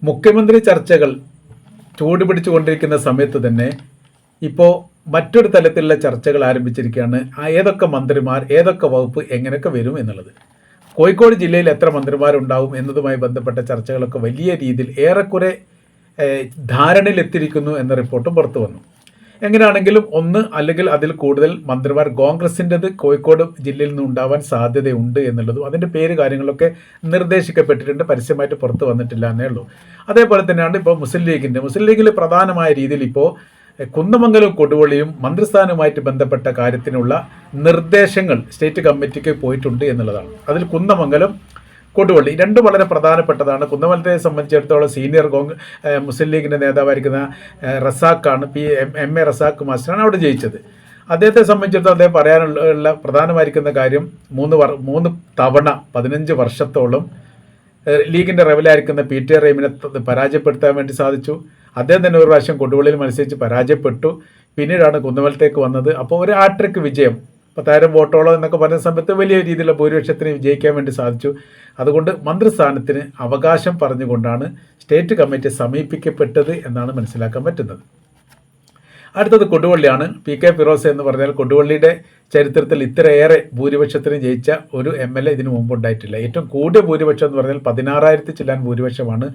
മുഖ്യമന്ത്രി ചർച്ചകൾ ചൂടുപിടിച്ചുകൊണ്ടിരിക്കുന്ന സമയത്ത് തന്നെ ഇപ്പോൾ മറ്റൊരു തലത്തിലുള്ള ചർച്ചകൾ ആരംഭിച്ചിരിക്കുകയാണ്. ഏതൊക്കെ മന്ത്രിമാർ, ഏതൊക്കെ വകുപ്പ് എങ്ങനെയൊക്കെ വരും എന്നുള്ളത്. കോഴിക്കോട് ജില്ലയിൽ എത്ര മന്ത്രിമാരുണ്ടാവും എന്നതുമായി ബന്ധപ്പെട്ട ചർച്ചകളൊക്കെ വലിയ രീതിയിൽ ഏറെക്കുറെ ധാരണയിലെത്തിയിരിക്കുന്നു എന്ന റിപ്പോർട്ടും പുറത്തു വന്നു. എങ്ങനെയാണെങ്കിലും ഒന്ന് അല്ലെങ്കിൽ അതിൽ കൂടുതൽ മന്ത്രിമാർ കോൺഗ്രസിൻ്റെത് കോഴിക്കോട് ജില്ലയിൽ നിന്ന് ഉണ്ടാവാൻ സാധ്യതയുണ്ട് എന്നുള്ളതും അതിൻ്റെ പേര് കാര്യങ്ങളൊക്കെ നിർദ്ദേശിക്കപ്പെട്ടിട്ടുണ്ട്, പരസ്യമായിട്ട് പുറത്ത് വന്നിട്ടില്ല എന്നേ ഉള്ളൂ. അതേപോലെ തന്നെയാണ് ഇപ്പോൾ മുസ്ലിം ലീഗിൽ പ്രധാനമായ രീതിയിൽ ഇപ്പോൾ കുന്ദമംഗലവും കൊടുവള്ളിയും മന്ത്രിസ്ഥാനവുമായിട്ട് ബന്ധപ്പെട്ട കാര്യത്തിനുള്ള നിർദ്ദേശങ്ങൾ സ്റ്റേറ്റ് കമ്മിറ്റിക്ക് പോയിട്ടുണ്ട് എന്നുള്ളതാണ്. അതിൽ കുന്ദമംഗലം, കൊടുവള്ളി രണ്ടും വളരെ പ്രധാനപ്പെട്ടതാണ്. കുന്ദമംഗലത്തെ സംബന്ധിച്ചിടത്തോളം സീനിയർ മുസ്ലിം ലീഗിൻ്റെ നേതാവായിരിക്കുന്ന റസാഖാണ്, എം എ റസാഖ് മാസ്റ്ററാണ് അവിടെ ജയിച്ചത്. അദ്ദേഹത്തെ സംബന്ധിച്ചിടത്തോളം അദ്ദേഹം പറയാനുള്ള പ്രധാനമായിരിക്കുന്ന കാര്യം 3 തവണ 15 വർഷത്തോളം ലീഗിൻ്റെ റെവലായിരിക്കുന്ന പി.ടി. റഹീമിനെ പരാജയപ്പെടുത്താൻ വേണ്ടി സാധിച്ചു. അദ്ദേഹം തന്നെ ഒരു പ്രാവശ്യം കൊടുവള്ളിയിൽ മത്സരിച്ച് പരാജയപ്പെട്ടു. പിന്നീടാണ് കുന്ദമംഗലത്തേക്ക് വന്നത്. അപ്പോൾ ഒരു ഹാട്രിക് വിജയം, 10,000 വോട്ടോളം എന്നൊക്കെ പറഞ്ഞ സമയത്ത് വലിയ രീതിയിലുള്ള ഭൂരിപക്ഷത്തിന് വിജയിക്കാൻ വേണ്ടി സാധിച്ചു. അതുകൊണ്ട് മന്ത്രിസ്ഥാനത്തിന് അവകാശം പറഞ്ഞുകൊണ്ടാണ് സ്റ്റേറ്റ് കമ്മിറ്റി സമീപിക്കപ്പെട്ടത് എന്നാണ് മനസ്സിലാക്കാൻ പറ്റുന്നത്. അടുത്തത് കൊടുവള്ളിയാണ്. പി.കെ. ഫിറോസ് എന്ന് പറഞ്ഞാൽ കൊടുവള്ളിയുടെ ചരിത്രത്തിൽ ഇത്രയേറെ ഭൂരിപക്ഷത്തിന് ജയിച്ച ഒരു MLA ഇതിനു മുമ്പ് ഉണ്ടായിട്ടില്ല. ഏറ്റവും കൂടിയ ഭൂരിപക്ഷം എന്ന് പറഞ്ഞാൽ 16,000 ചില്ലാൻ ഭൂരിപക്ഷമാണ്.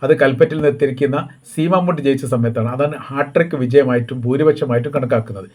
അത് കൽപ്പറ്റയിൽ നിർത്തിയിരിക്കുന്ന സി മമ്മൂട്ടി ജയിച്ച സമയത്താണ്. അതാണ് ഹാട്രിക് വിജയമായിട്ടും ഭൂരിപക്ഷമായിട്ടും കണക്കാക്കുന്നത്.